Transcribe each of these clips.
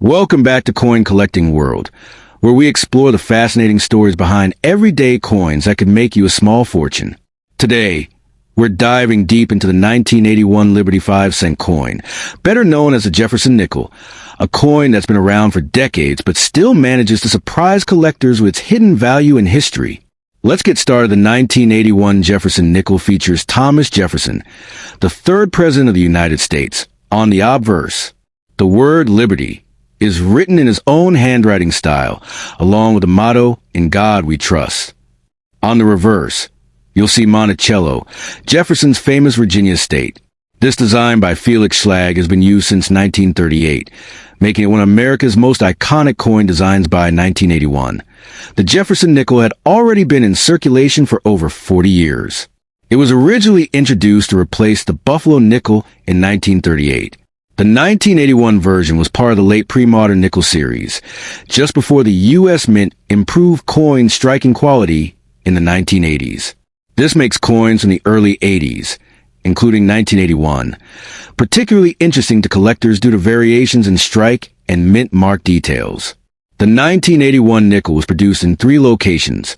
Welcome back to Coin Collecting World, where we explore the fascinating stories behind everyday coins that could make you a small fortune. Today, we're diving deep into the 1981 Liberty 5-cent coin, better known as the Jefferson Nickel, a coin that's been around for decades but still manages to surprise collectors with its hidden value and history. Let's get started. The 1981 Jefferson Nickel features Thomas Jefferson, the third president of the United States. On the obverse, the word liberty is written in his own handwriting style, along with the motto, "In God We Trust." On the reverse, you'll see Monticello, Jefferson's famous Virginia estate. This design by Felix Schlag has been used since 1938, making it one of America's most iconic coin designs by 1981. The Jefferson Nickel had already been in circulation for over 40 years. It was originally introduced to replace the Buffalo nickel in 1938. The 1981 version was part of the late pre-modern nickel series, just before the U.S. Mint improved coin striking quality in the 1980s. This makes coins from the early 80s, including 1981, particularly interesting to collectors due to variations in strike and mint mark details. The 1981 nickel was produced in 3 locations: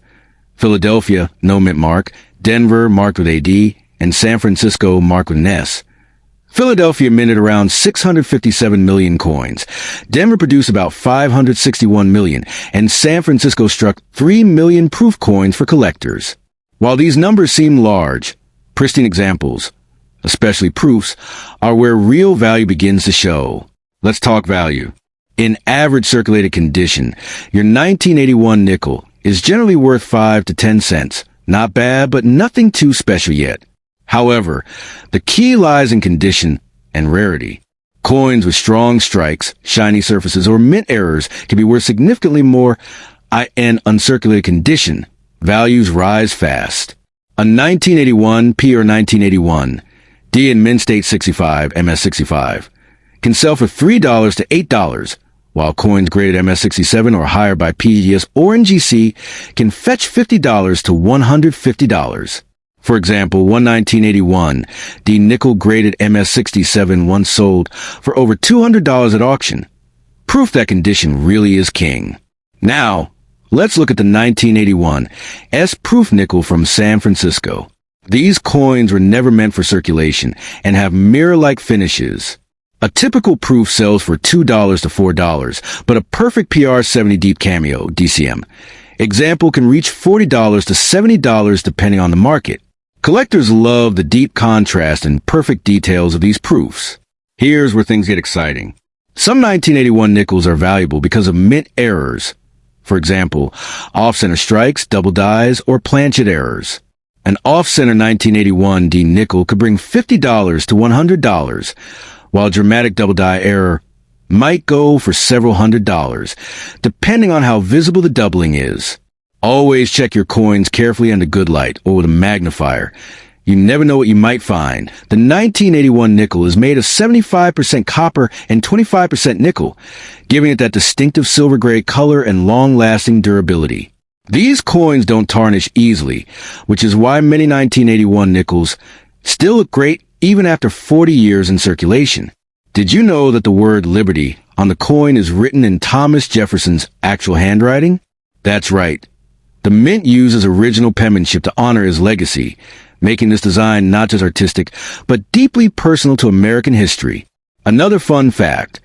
Philadelphia, no mint mark; Denver, marked with AD; and San Francisco, marked with an S. Philadelphia minted around 657 million coins. Denver produced about 561 million, and San Francisco struck 3 million proof coins for collectors. While these numbers seem large, pristine examples, especially proofs, are where real value begins to show. Let's talk value. In average circulated condition, your 1981 nickel is generally worth 5 to 10 cents. Not bad, but nothing too special yet. However, the key lies in condition and rarity. Coins with strong strikes, shiny surfaces, or mint errors can be worth significantly more in uncirculated condition. Values rise fast. A 1981 P or 1981 D in mint state 65, MS 65, can sell for $3 to $8, while coins graded MS 67 or higher by PGS or NGC can fetch $50 to $150. For example, one 1981 D nickel graded MS 67 once sold for over $200 at auction. Proof that condition really is king. Now, let's look at the 1981 S proof nickel from San Francisco. These coins were never meant for circulation and have mirror-like finishes. A typical proof sells for $2 to $4, but a perfect PR70 Deep Cameo, DCM, example can reach $40 to $70 depending on the market. Collectors love the deep contrast and perfect details of these proofs. Here's where things get exciting. Some 1981 nickels are valuable because of mint errors. For example, off-center strikes, double dies, or planchet errors. An off-center 1981 D nickel could bring $50 to $100, while dramatic double die error might go for several $100s, depending on how visible the doubling is. Always check your coins carefully under good light or with a magnifier. You never know what you might find. The 1981 nickel is made of 75% copper and 25% nickel, giving it that distinctive silver gray color and long-lasting durability. These coins don't tarnish easily, which is why many 1981 nickels still look great even after 40 years in circulation. Did you know that the word liberty on the coin is written in Thomas Jefferson's actual handwriting? That's right. The mint uses original penmanship to honor his legacy, making this design not just artistic, but deeply personal to American history. Another fun fact,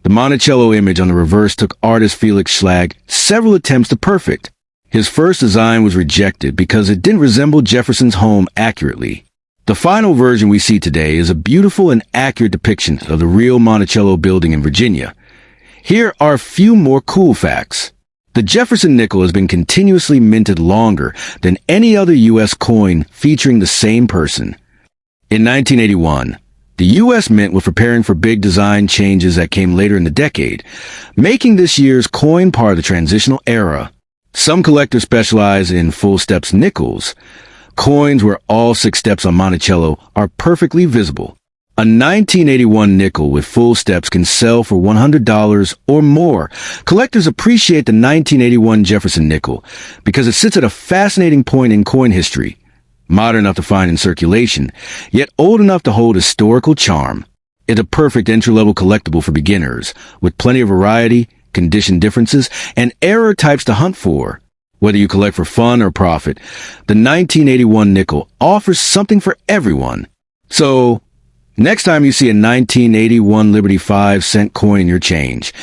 the Monticello image on the reverse took artist Felix Schlag several attempts to perfect. His first design was rejected because it didn't resemble Jefferson's home accurately. The final version we see today is a beautiful and accurate depiction of the real Monticello building in Virginia. Here are a few more cool facts. The Jefferson Nickel has been continuously minted longer than any other U.S. coin featuring the same person. In 1981, the U.S. Mint was preparing for big design changes that came later in the decade, making this year's coin part of the transitional era. Some collectors specialize in full steps nickels, coins where all 6 steps on Monticello are perfectly visible. A 1981 nickel with full steps can sell for $100 or more. Collectors appreciate the 1981 Jefferson Nickel because it sits at a fascinating point in coin history, modern enough to find in circulation, yet old enough to hold historical charm. It's a perfect entry-level collectible for beginners, with plenty of variety, condition differences, and error types to hunt for. Whether you collect for fun or profit, the 1981 nickel offers something for everyone. So, next time you see a 1981 Liberty 5-cent coin in your change,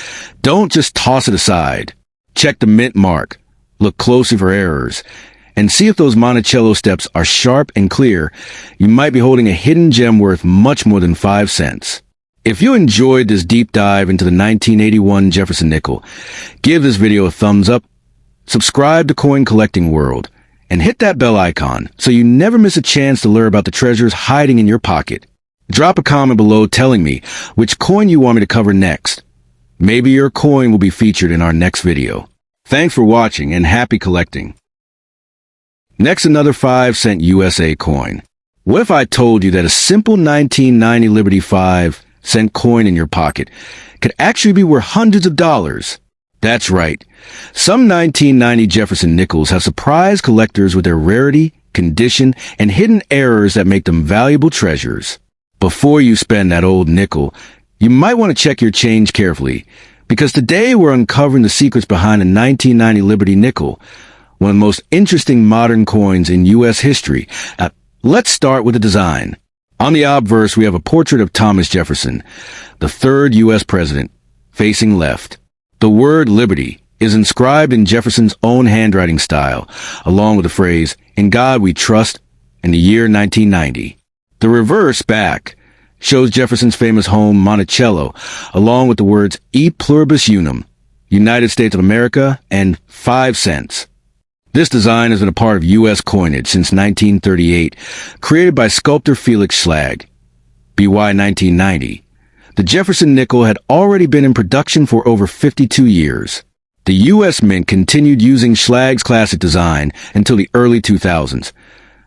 don't just toss it aside. Check the mint mark, look closely for errors, and see if those Monticello steps are sharp and clear. You might be holding a hidden gem worth much more than 5 cents. If you enjoyed this deep dive into the 1981 Jefferson Nickel, give this video a thumbs up, subscribe to Coin Collecting World, and hit that bell icon so you never miss a chance to learn about the treasures hiding in your pocket. Drop a comment below telling me which coin you want me to cover next. Maybe your coin will be featured in our next video. Thanks for watching and happy collecting. Next, another 5-cent USA coin. What if I told you that a simple 1990 Liberty 5-cent coin in your pocket could actually be worth hundreds of dollars? That's right. Some 1990 Jefferson nickels have surprised collectors with their rarity, condition, and hidden errors that make them valuable treasures. Before you spend that old nickel, you might want to check your change carefully, because today we're uncovering the secrets behind a 1990 Liberty nickel, one of the most interesting modern coins in U.S. history. Let's start with the design. On the obverse, we have a portrait of Thomas Jefferson, the third U.S. president, facing left. The word liberty is inscribed in Jefferson's own handwriting style, along with the phrase, "In God we trust," in the year 1990. The reverse back shows Jefferson's famous home, Monticello, along with the words "E pluribus unum," United States of America, and 5 cents. This design has been a part of U.S. coinage since 1938, created by sculptor Felix Schlag. BY 1990. The Jefferson nickel had already been in production for over 52 years. The U.S. Mint continued using Schlag's classic design until the early 2000s,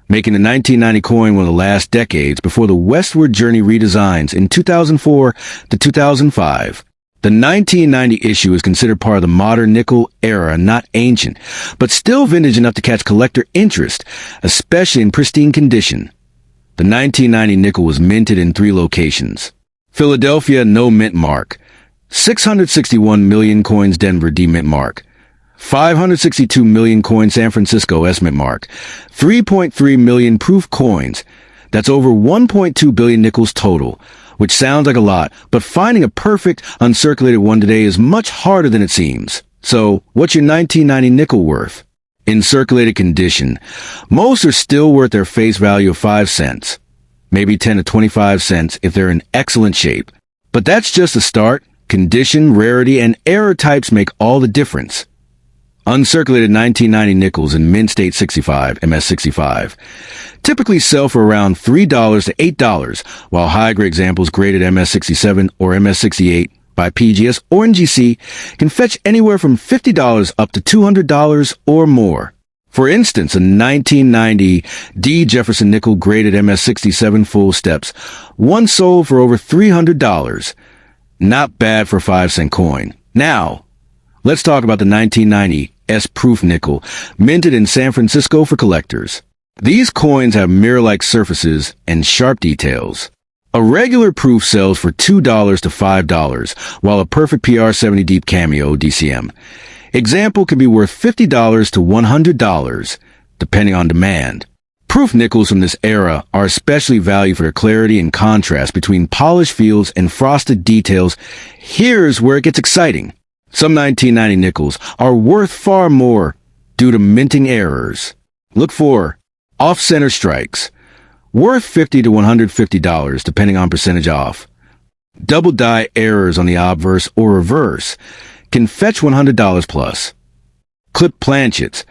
making the 1990 coin one of the last decades before the westward journey redesigns in 2004 to 2005. The 1990 issue is considered part of the modern nickel era, not ancient, but still vintage enough to catch collector interest, especially in pristine condition. The 1990 nickel was minted in 3 locations. Philadelphia, no mint mark. 661 million coins Denver, D mint mark. 562 million coins San Francisco, S mint mark. 3.3 million proof coins. That's over 1.2 billion nickels total, which sounds like a lot, but finding a perfect, uncirculated one today is much harder than it seems. So, what's your 1990 nickel worth? In circulated condition, most are still worth their face value of 5 cents. Maybe 10 to 25 cents if they're in excellent shape. But that's just a start. Condition, rarity, and error types make all the difference. Uncirculated 1990 nickels in mint state 65, MS65, typically sell for around $3 to $8, while high-grade examples graded MS67 or MS68 by PGS or NGC can fetch anywhere from $50 up to $200 or more. For instance, a 1990 D Jefferson Nickel graded MS67 full steps once sold for over $300. Not bad for a 5-cent coin. Now, let's talk about the 1990 S-Proof Nickel, minted in San Francisco for collectors. These coins have mirror-like surfaces and sharp details. A regular proof sells for $2 to $5, while a perfect PR70 Deep Cameo DCM example can be worth $50 to $100, depending on demand. Proof nickels from this era are especially valued for their clarity and contrast between polished fields and frosted details. Here's where it gets exciting. Some 1990 nickels are worth far more due to minting errors. Look for off-center strikes, worth $50 to $150 depending on percentage off. Double die errors on the obverse or reverse can fetch $100 plus. Clip planchets,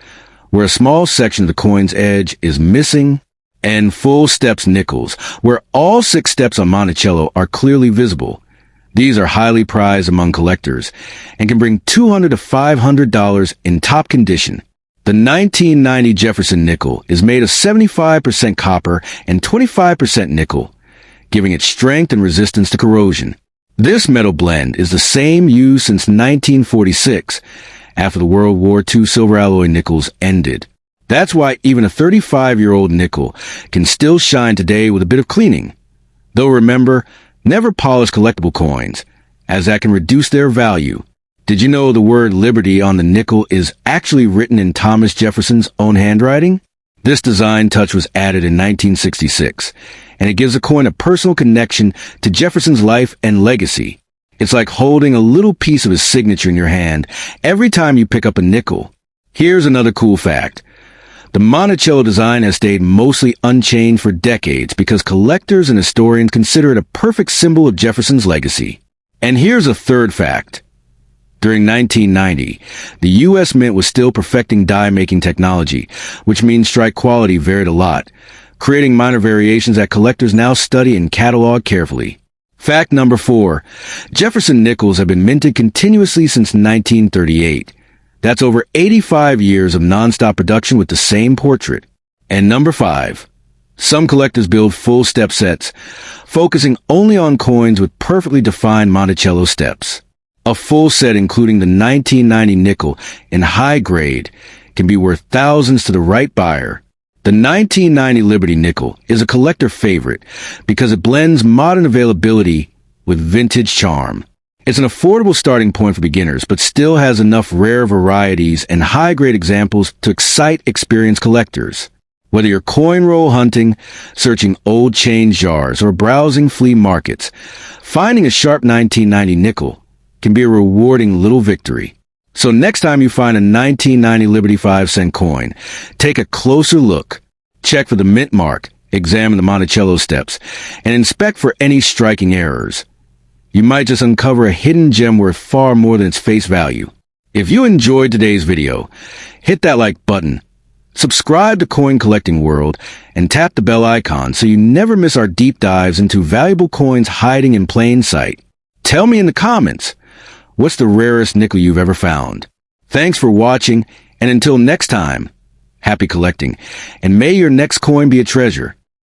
where a small section of the coin's edge is missing, and full steps nickels, where all 6 steps on Monticello are clearly visible. These are highly prized among collectors and can bring $200 to $500 in top condition. The 1990 Jefferson Nickel is made of 75% copper and 25% nickel, giving it strength and resistance to corrosion. This metal blend is the same used since 1946, after the World War II silver alloy nickels ended. That's why even a 35-year-old nickel can still shine today with a bit of cleaning. Though remember, Never polish collectible coins, as that can reduce their value. Did you know the word liberty on the nickel is actually written in Thomas Jefferson's own handwriting? This design touch was added in 1966, and it gives the coin a personal connection to Jefferson's life and legacy. It's like holding a little piece of his signature in your hand every time you pick up a nickel. Here's another cool fact. The Monticello design has stayed mostly unchanged for decades because collectors and historians consider it a perfect symbol of Jefferson's legacy. And here's a third fact. During 1990, the U.S. Mint was still perfecting die-making technology, which means strike quality varied a lot, creating minor variations that collectors now study and catalog carefully. Fact number 4. Jefferson nickels have been minted continuously since 1938. That's over 85 years of non-stop production with the same portrait. And number 5. Some collectors build full step sets, focusing only on coins with perfectly defined Monticello steps. A full set including the 1990 nickel in high grade can be worth thousands to the right buyer. The 1990 Liberty nickel is a collector favorite because it blends modern availability with vintage charm. It's an affordable starting point for beginners, but still has enough rare varieties and high-grade examples to excite experienced collectors. Whether you're coin roll hunting, searching old change jars, or browsing flea markets, finding a sharp 1990 nickel can be a rewarding little victory. So next time you find a 1990 Liberty 5-cent coin, take a closer look. Check for the mint mark, examine the Monticello steps, and inspect for any striking errors. You might just uncover a hidden gem worth far more than its face value. If you enjoyed today's video, hit that like button, subscribe to Coin Collecting World, and tap the bell icon so you never miss our deep dives into valuable coins hiding in plain sight. Tell me in the comments, what's the rarest nickel you've ever found? Thanks for watching, and until next time, happy collecting, and may your next coin be a treasure.